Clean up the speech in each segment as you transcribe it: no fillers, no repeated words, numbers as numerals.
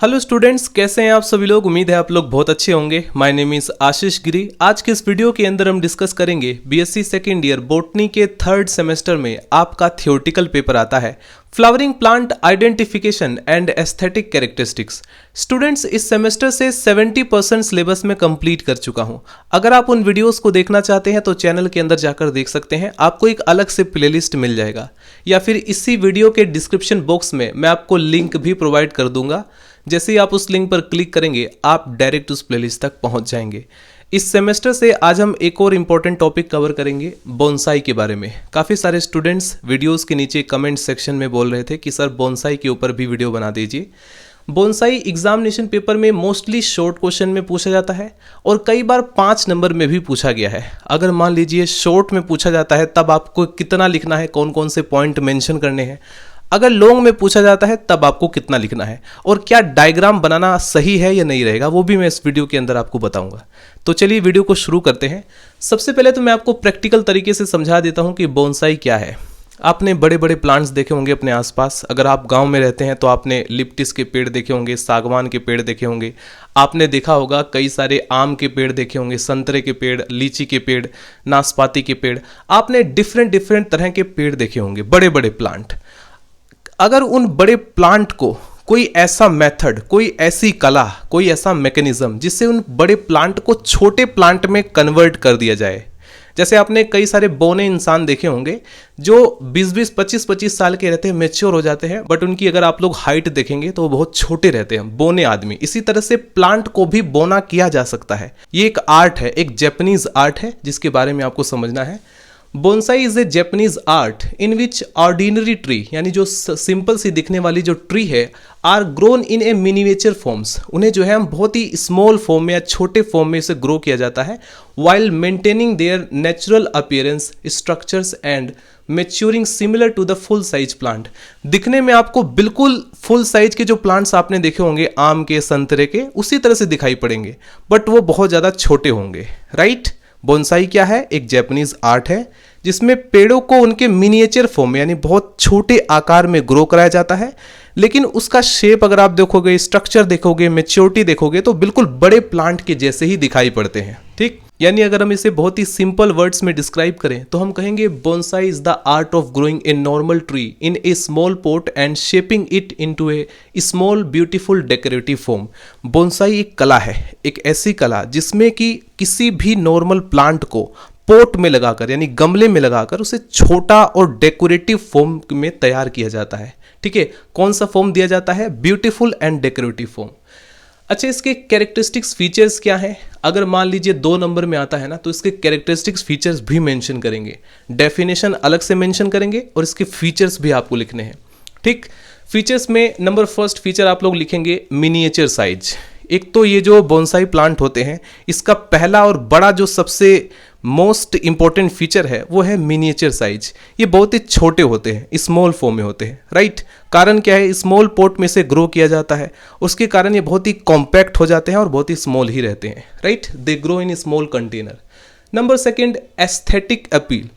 Hello students, कैसे हैं आप सभी लोग। उम्मीद है आप लोग बहुत अच्छे होंगे। माय नेम इज आशीष गिरी। आज के इस वीडियो के अंदर हम डिस्कस करेंगे बीएससी सेकेंड ईयर बोटनी के थर्ड सेमेस्टर में आपका थियोरेटिकल पेपर आता है flowering plant identification and aesthetic characteristics. Students, इस सेमेस्टर से 70% सिलेबस में कंप्लीट कर चुका हूं। अगर आप उन वीडियोस को देखना चाहते हैं तो चैनल के अंदर जाकर देख सकते हैं। आपको एक अलग से प्लेलिस्ट मिल जाएगा या फिर इसी वीडियो के डिस्क्रिप्शन बॉक्स में मैं आपको लिंक भी प्रोवाइड कर दूंगा। जैसे ही आप उस लिंक पर क्लिक करेंगे आप डायरेक्ट उस प्लेलिस्ट तक पहुंच जाएंगे। इस सेमेस्टर से आज हम एक और इम्पॉर्टेंट टॉपिक कवर करेंगे, बोनसाई के बारे में। काफ़ी सारे स्टूडेंट्स वीडियोस के नीचे कमेंट सेक्शन में बोल रहे थे कि सर बोनसाई के ऊपर भी वीडियो बना दीजिए। बोनसाई एग्जामिनेशन पेपर में मोस्टली शॉर्ट क्वेश्चन में पूछा जाता है और कई बार 5 नंबर में भी पूछा गया है। अगर मान लीजिए शॉर्ट में पूछा जाता है तब आपको कितना लिखना है, कौन कौन से पॉइंट मेंशन करने हैं। अगर लॉन्ग में पूछा जाता है तब आपको कितना लिखना है और क्या डायग्राम बनाना सही है या नहीं रहेगा, वो भी मैं इस वीडियो के अंदर आपको बताऊंगा। तो चलिए वीडियो को शुरू करते हैं। सबसे पहले तो मैं आपको प्रैक्टिकल तरीके से समझा देता हूं कि बोनसाई क्या है। आपने बड़े बड़े प्लांट्स देखे होंगे अपने आसपास। अगर आप गांव में रहते हैं तो आपने लिप्टिस के पेड़ देखे होंगे, सागवान के पेड़ देखे होंगे। आपने देखा होगा कई सारे आम के पेड़ देखे होंगे, संतरे के पेड़, लीची के पेड़, नाशपाती के पेड़। आपने डिफरेंट तरह के पेड़ देखे होंगे, बड़े बड़े प्लांट। अगर उन बड़े प्लांट को कोई ऐसा मेथड, कोई ऐसी कला, कोई ऐसा मैकेनिज्म जिससे उन बड़े प्लांट को छोटे प्लांट में कन्वर्ट कर दिया जाए। जैसे आपने कई सारे बौने इंसान देखे होंगे जो 20-20, 25-25 साल के रहते हैं, मैच्योर हो जाते हैं, बट उनकी अगर आप लोग हाइट देखेंगे तो वो बहुत छोटे रहते हैं, बौने आदमी। इसी तरह से प्लांट को भी बोना किया जा सकता है। ये एक आर्ट है, एक जैपनीज आर्ट है जिसके बारे में आपको समझना है। Bonsai is a Japanese art in which ordinary tree, यानी जो सिंपल सी दिखने वाली जो ट्री है, are grown in a miniature forms. उन्हें जो है हम बहुत ही स्मॉल फॉर्म में या छोटे फॉर्म में इसे ग्रो किया जाता है, while maintaining their natural appearance, structures and maturing similar to the full size plant. दिखने में आपको बिल्कुल फुल साइज के जो प्लांट्स आपने देखे होंगे आम के, संतरे के, उसी तरह से दिखाई पड़ेंगे, बट वो बहुत ज़्यादा छोटे होंगे। राइट। बोनसाई क्या है? एक जैपनीज आर्ट है जिसमें पेड़ों को उनके मिनिएचर फॉर्म में, यानी बहुत छोटे आकार में ग्रो कराया जाता है, लेकिन उसका शेप अगर आप देखोगे, स्ट्रक्चर देखोगे, मैच्योरिटी देखोगे तो बिल्कुल बड़े प्लांट के जैसे ही दिखाई पड़ते हैं। ठीक, यानी अगर हम इसे बहुत ही सिंपल वर्ड्स में डिस्क्राइब करें तो हम कहेंगे bonsai is the art of growing a normal tree in A small pot and shaping it into A small beautiful decorative form. Bonsai एक कला है, एक ऐसी कला जिसमें कि किसी भी नॉर्मल प्लांट को पोट में लगाकर, यानी गमले में लगाकर, उसे छोटा और डेकोरेटिव फॉर्म में तैयार किया जाता है। ठीक है, कौन सा फॉर्म दिया जाता है? Beautiful and decorative form. अच्छा, इसके कैरेक्टरिस्टिक्स फीचर्स क्या हैं? अगर मान लीजिए 2 नंबर में आता है ना, तो इसके कैरेक्टरिस्टिक्स फीचर्स भी मेंशन करेंगे। डेफिनेशन अलग से मेंशन करेंगे और इसके फीचर्स भी आपको लिखने हैं। ठीक, फीचर्स में नंबर फर्स्ट फीचर आप लोग लिखेंगे मिनिएचर साइज। एक तो ये जो बोनसाई प्लांट होते हैं, इसका पहला और बड़ा जो सबसे मोस्ट इंपॉर्टेंट फीचर है वो है मिनिएचर साइज। ये बहुत ही छोटे होते हैं, स्मॉल फॉर्म में होते हैं। राइट। कारण क्या है? स्मॉल पॉट में से ग्रो किया जाता है, उसके कारण ये बहुत ही कॉम्पैक्ट हो जाते हैं और बहुत ही स्मॉल ही रहते हैं। Right, they grow in small container. Number second, aesthetic appeal.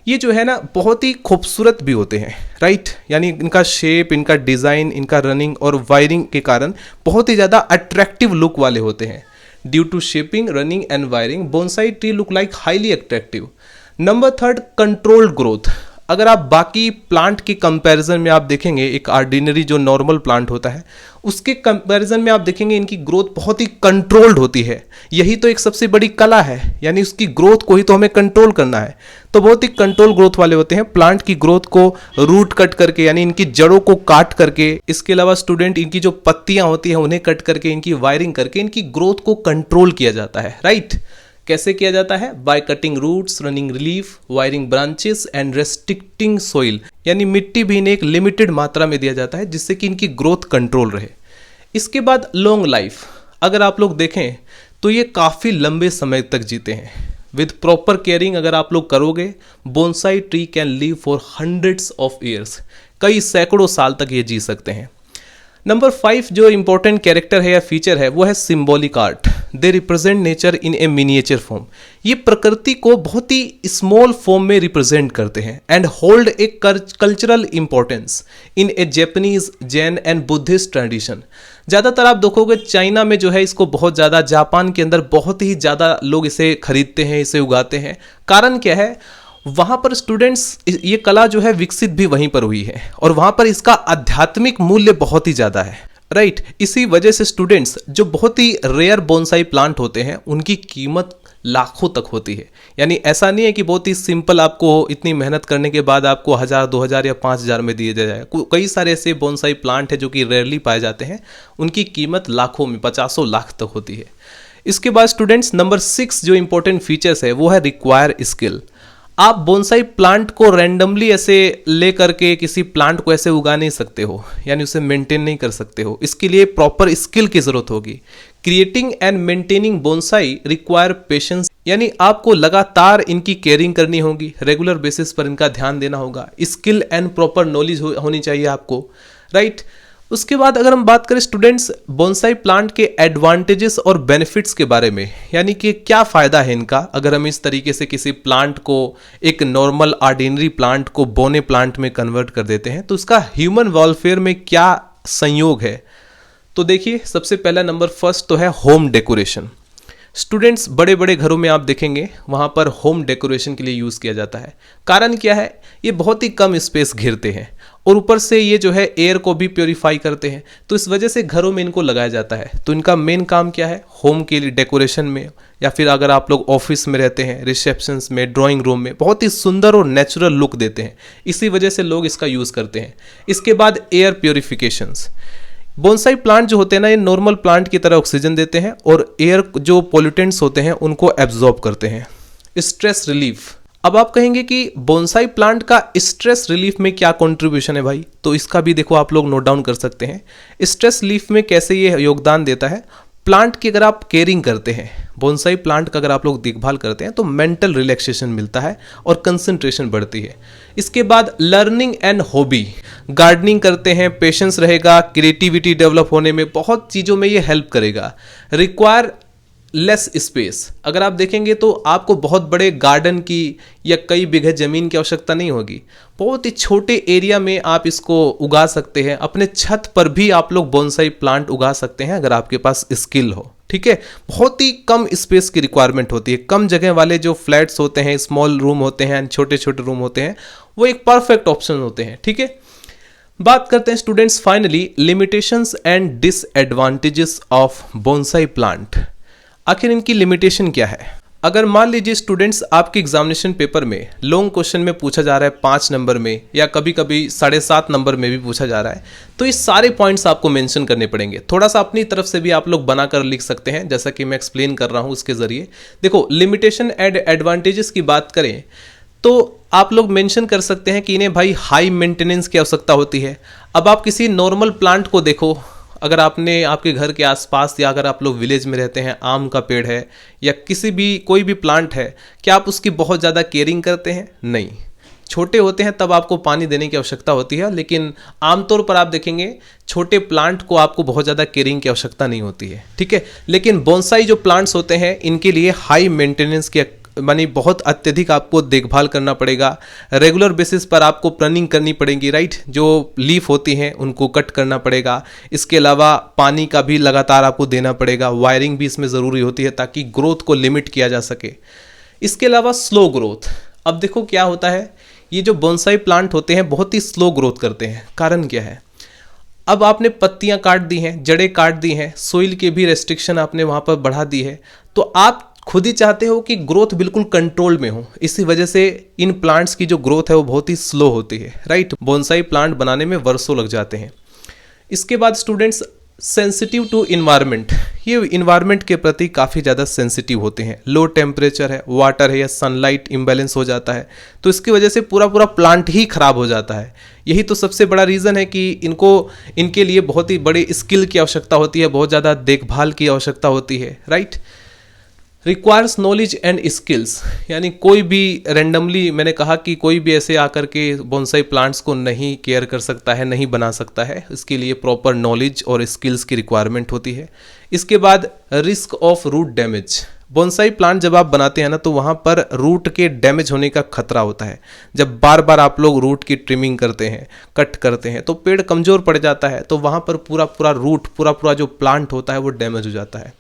ये जो है ना बहुत ही खूबसूरत भी होते हैं। राइट, यानी इनका शेप, इनका डिज़ाइन, इनका रनिंग और वायरिंग के कारण बहुत ही ज़्यादा अट्रैक्टिव लुक वाले होते हैं। Due to shaping, running and wiring, bonsai tree look like highly attractive. Number third, controlled growth. अगर आप बाकी प्लांट के कंपैरिजन में आप देखेंगे, एक ऑर्डिनरी जो नॉर्मल प्लांट होता है उसके कंपैरिजन में आप देखेंगे इनकी ग्रोथ बहुत ही कंट्रोल्ड होती है। यही तो एक सबसे बड़ी कला है, यानी उसकी ग्रोथ को ही तो हमें कंट्रोल करना है। तो बहुत ही कंट्रोल ग्रोथ वाले होते हैं। प्लांट की ग्रोथ को रूट कट करके, यानी इनकी जड़ों को काट करके, इसके अलावा स्टूडेंट इनकी जो पत्तियां होती हैं उन्हें कट करके, इनकी वायरिंग करके इनकी ग्रोथ को कंट्रोल किया जाता है। राइट। कैसे किया जाता है? By cutting roots, running relief, wiring branches and restricting soil, यानी मिट्टी भी इन्हें एक लिमिटेड मात्रा में दिया जाता है जिससे कि इनकी ग्रोथ कंट्रोल रहे। इसके बाद लॉन्ग लाइफ। अगर आप लोग देखें तो ये काफ़ी लंबे समय तक जीते हैं। विद प्रॉपर केयरिंग अगर आप लोग करोगे, bonsai tree can live for hundreds of years. कई सैकड़ों साल तक ये जी सकते हैं। नंबर 5 जो इंपॉर्टेंट कैरेक्टर है या फीचर है वो है symbolic art. They represent nature in a miniature form. ये प्रकृति को बहुत ही स्मॉल फॉर्म में रिप्रेजेंट करते हैं and hold a cultural importance in A Japanese, Jain and Buddhist tradition. ज़्यादातर आप देखोगे चाइना में जो है इसको बहुत ज़्यादा, जापान के अंदर बहुत ही ज़्यादा लोग इसे खरीदते हैं, इसे उगाते हैं। कारण क्या है, वहाँ पर स्टूडेंट्स, ये कला जो है विकसित भी वहीं पर हुई है और वहाँ पर इसका आध्यात्मिक मूल्य बहुत ही ज़्यादा है, राइट। इसी वजह से स्टूडेंट्स, जो बहुत ही रेयर बोनसाई प्लांट होते हैं उनकी कीमत लाखों तक होती है। यानी ऐसा नहीं है कि बहुत ही सिंपल आपको इतनी मेहनत करने के बाद आपको 1000, 2000 या 5000 में दिए जाए। कई सारे ऐसे बोनसाई प्लांट हैं जो कि रेयरली पाए जाते हैं, उनकी कीमत लाखों में, 50 लाख तक होती है। इसके बाद स्टूडेंट्स, नंबर 6 जो इंपॉर्टेंट फीचर्स है वो है रिक्वायर स्किल। आप बोनसाई प्लांट को रैंडमली ऐसे ले करके किसी प्लांट को ऐसे उगा नहीं सकते हो, यानी उसे मेंटेन नहीं कर सकते हो। इसके लिए प्रॉपर स्किल की जरूरत होगी। Creating and maintaining bonsai require patience, यानी आपको लगातार इनकी केयरिंग करनी होगी, रेगुलर बेसिस पर इनका ध्यान देना होगा। स्किल एंड प्रॉपर नॉलेज होनी चाहिए आपको, राइट। उसके बाद अगर हम बात करें स्टूडेंट्स बोनसाई प्लांट के एडवांटेजेस और बेनिफिट्स के बारे में, यानी कि क्या फ़ायदा है इनका अगर हम इस तरीके से किसी प्लांट को, एक नॉर्मल ऑर्डिनरी प्लांट को बोने प्लांट में कन्वर्ट कर देते हैं, तो उसका ह्यूमन वेलफेयर में क्या संयोग है। तो देखिए, सबसे पहला नंबर फर्स्ट तो है होम डेकोरेशन। स्टूडेंट्स, बड़े बड़े घरों में आप देखेंगे वहाँ पर होम डेकोरेशन के लिए यूज़ किया जाता है। कारण क्या है, ये बहुत ही कम स्पेस घेरते हैं और ऊपर से ये जो है एयर को भी प्योरीफाई करते हैं, तो इस वजह से घरों में इनको लगाया जाता है। तो इनका मेन काम क्या है, होम के लिए डेकोरेशन में, या फिर अगर आप लोग ऑफिस में रहते हैं, रिसेप्शंस में, ड्राइंग रूम में, बहुत ही सुंदर और नेचुरल लुक देते हैं। इसी वजह से लोग इसका यूज़ करते हैं। इसके बाद एयर प्योरीफिकेशंस। बोनसाई प्लांट जो होते हैं ना, ये नॉर्मल प्लांट की तरह ऑक्सीजन देते हैं और एयर जो पोल्यूटेंट्स होते हैं उनको एब्जॉर्ब करते हैं। Stress relief. अब आप कहेंगे कि बोनसाई प्लांट का स्ट्रेस रिलीफ में क्या कंट्रीब्यूशन है भाई, तो इसका भी देखो आप लोग नोट डाउन कर सकते हैं। स्ट्रेस रिलीफ में कैसे ये योगदान देता है, प्लांट की अगर आप केयरिंग करते हैं, बोनसाई प्लांट का अगर आप लोग देखभाल करते हैं तो मेंटल रिलैक्सेशन मिलता है और कंसंट्रेशन बढ़ती है। इसके बाद लर्निंग एंड हॉबी, गार्डनिंग करते हैं, पेशेंस रहेगा, क्रिएटिविटी डेवलप होने में, बहुत चीज़ों में ये हेल्प करेगा। रिक्वायर लेस स्पेस, अगर आप देखेंगे तो आपको बहुत बड़े गार्डन की या कई बीघे ज़मीन की आवश्यकता नहीं होगी। बहुत ही छोटे एरिया में आप इसको उगा सकते हैं। अपने छत पर भी आप लोग बोनसाई प्लांट उगा सकते हैं अगर आपके पास स्किल हो, ठीक है। बहुत ही कम स्पेस की रिक्वायरमेंट होती है। कम जगह वाले जो फ्लैट्स होते हैं, स्मॉल रूम होते हैं, छोटे छोटे रूम होते हैं, वो एक परफेक्ट ऑप्शन होते हैं, ठीक है। बात करते हैं students finally limitations and disadvantages of bonsai plant. आखिर इनकी लिमिटेशन क्या है। अगर मान लीजिए स्टूडेंट्स आपके एग्जामिनेशन पेपर में लॉन्ग क्वेश्चन में पूछा जा रहा है 5 नंबर में, या कभी कभी 7.5 नंबर में भी पूछा जा रहा है, तो ये सारे पॉइंट्स आपको मेंशन करने पड़ेंगे। थोड़ा सा अपनी तरफ से भी आप लोग बनाकर लिख सकते हैं, जैसा कि मैं एक्सप्लेन कर रहा हूँ उसके जरिए। देखो, लिमिटेशन एंड एडवांटेजेस की बात करें तो आप लोग मेंशन कर सकते हैं कि इन्हें भाई हाई मेंटेनेंस की आवश्यकता होती है। अब आप किसी नॉर्मल प्लांट को देखो, अगर आपने आपके घर के आसपास, या अगर आप लोग विलेज में रहते हैं, आम का पेड़ है या किसी भी कोई भी प्लांट है, क्या आप उसकी बहुत ज़्यादा केयरिंग करते हैं? नहीं। छोटे होते हैं तब आपको पानी देने की आवश्यकता होती है, लेकिन आमतौर पर आप देखेंगे छोटे प्लांट को आपको बहुत ज़्यादा केयरिंग की आवश्यकता नहीं होती है, ठीक है। लेकिन बोनसाई जो प्लांट्स होते हैं इनके लिए हाई मेंटेनेंस की, मानी बहुत अत्यधिक आपको देखभाल करना पड़ेगा। रेगुलर बेसिस पर आपको प्रूनिंग करनी पड़ेगी, राइट। जो लीफ होती हैं उनको कट करना पड़ेगा। इसके अलावा पानी का भी लगातार आपको देना पड़ेगा। वायरिंग भी इसमें ज़रूरी होती है ताकि ग्रोथ को लिमिट किया जा सके। इसके अलावा स्लो ग्रोथ। अब देखो क्या होता है, ये जो बोनसाई प्लांट होते हैं बहुत ही स्लो ग्रोथ करते हैं। कारण क्या है, अब आपने पत्तियां काट दी हैं, जड़ें काट दी हैं, सोइल के भी रेस्ट्रिक्शन आपने वहाँ पर बढ़ा दी है, तो आप खुद ही चाहते हो कि ग्रोथ बिल्कुल कंट्रोल में हो। इसी वजह से इन प्लांट्स की जो ग्रोथ है वो बहुत ही स्लो होती है, राइट। बोनसाई प्लांट बनाने में वर्षों लग जाते हैं। इसके बाद स्टूडेंट्स सेंसिटिव टू इन्वायरमेंट, ये इन्वायरमेंट के प्रति काफ़ी ज़्यादा सेंसिटिव होते हैं। लो टेम्परेचर है, वाटर है या सनलाइट इम्बैलेंस हो जाता है तो इसकी वजह से पूरा प्लांट ही खराब हो जाता है। यही तो सबसे बड़ा रीज़न है कि इनके लिए बहुत ही बड़े स्किल की आवश्यकता होती है, बहुत ज़्यादा देखभाल की आवश्यकता होती है, right. Requires knowledge and skills, यानी कोई भी रैंडमली, मैंने कहा कि कोई भी ऐसे आकर के बोनसाई प्लांट्स को नहीं केयर कर सकता है, नहीं बना सकता है। इसके लिए प्रॉपर नॉलेज और स्किल्स की रिक्वायरमेंट होती है। इसके बाद risk of root damage, bonsai plant जब आप बनाते हैं ना तो वहाँ पर रूट के डैमेज होने का खतरा होता है। जब बार बार आप लोग रूट की ट्रिमिंग करते हैं, कट करते हैं, तो पेड़ कमज़ोर पड़ जाता है, तो वहाँ पर पूरा रूट पूरा जो प्लांट होता है वो डैमेज हो जाता है।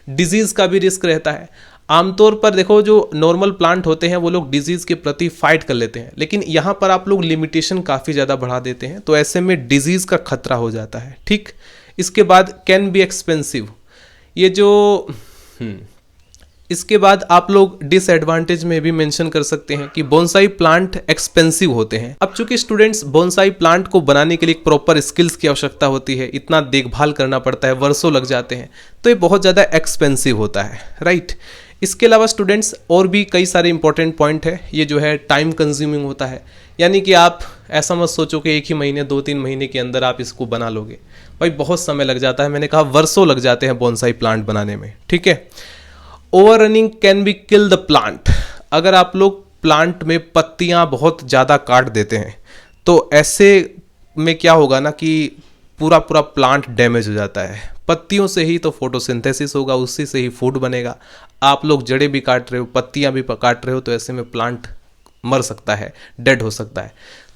डिजीज़ का भी रिस्क रहता है। आमतौर पर देखो जो नॉर्मल प्लांट होते हैं वो लोग डिजीज़ के प्रति फाइट कर लेते हैं, लेकिन यहाँ पर आप लोग लिमिटेशन काफ़ी ज़्यादा बढ़ा देते हैं, तो ऐसे में डिजीज़ का खतरा हो जाता है। ठीक, इसके बाद कैन बी एक्सपेंसिव, ये जो इसके बाद आप लोग डिसएडवांटेज में भी मेंशन कर सकते हैं कि बोनसाई प्लांट एक्सपेंसिव होते हैं। अब चूंकि स्टूडेंट्स बोनसाई प्लांट को बनाने के लिए एक प्रॉपर स्किल्स की आवश्यकता होती है, इतना देखभाल करना पड़ता है, वर्षों लग जाते हैं, तो ये बहुत ज़्यादा एक्सपेंसिव होता है, राइट। इसके अलावा स्टूडेंट्स और भी कई सारे इंपॉर्टेंट पॉइंट है। ये जो है टाइम कंज्यूमिंग होता है, यानी कि आप ऐसा मत सोचो कि एक ही महीने 2-3 महीने के अंदर आप इसको बना लोगे, भाई बहुत समय लग जाता है। मैंने कहा वर्षों लग जाते हैं बोनसाई प्लांट बनाने में, ठीक है। Over running can be kill the plant, अगर आप लोग प्लांट में पत्तियां बहुत ज़्यादा काट देते हैं तो ऐसे में क्या होगा ना कि पूरा प्लांट डैमेज हो जाता है। पत्तियों से ही तो फोटोसिंथेसिस होगा, उसी से ही फूड बनेगा। आप लोग जड़ें भी काट रहे हो, पत्तियां भी काट रहे हो, तो ऐसे में प्लांट मर सकता है, डेड हो सकता है।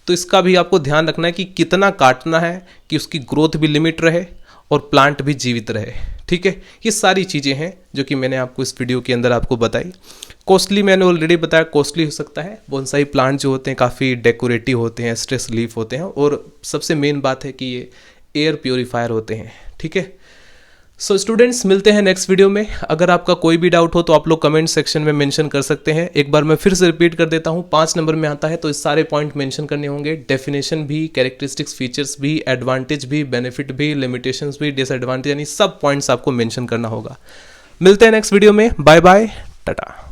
तो इसका भी आपको ध्यान रखना है कि कितना काटना है कि उसकी ग्रोथ भी लिमिट रहे और प्लांट भी जीवित रहे, ठीक है। ये सारी चीज़ें हैं जो कि मैंने आपको इस वीडियो के अंदर आपको बताई। कॉस्टली मैंने ऑलरेडी बताया, कॉस्टली हो सकता है। बोनसाई प्लांट जो होते हैं काफ़ी डेकोरेटिव होते हैं, स्ट्रेस रिलीफ होते हैं, और सबसे मेन बात है कि ये एयर प्योरीफायर होते हैं, ठीक है। सो स्टूडेंट्स, मिलते हैं नेक्स्ट वीडियो में। अगर आपका कोई भी डाउट हो तो आप लोग कमेंट सेक्शन में मेंशन कर सकते हैं। एक बार मैं फिर से रिपीट कर देता हूँ, 5 नंबर में आता है तो इस सारे पॉइंट मेंशन करने होंगे। डेफिनेशन भी, कैरेक्टरिस्टिक्स, फीचर्स भी, एडवांटेज भी, बेनिफिट भी, लिमिटेशंस भी, डिसएडवांटेज, यानी सब पॉइंट्स आपको मेंशन करना होगा। मिलते हैं नेक्स्ट वीडियो में। Bye bye, Tata.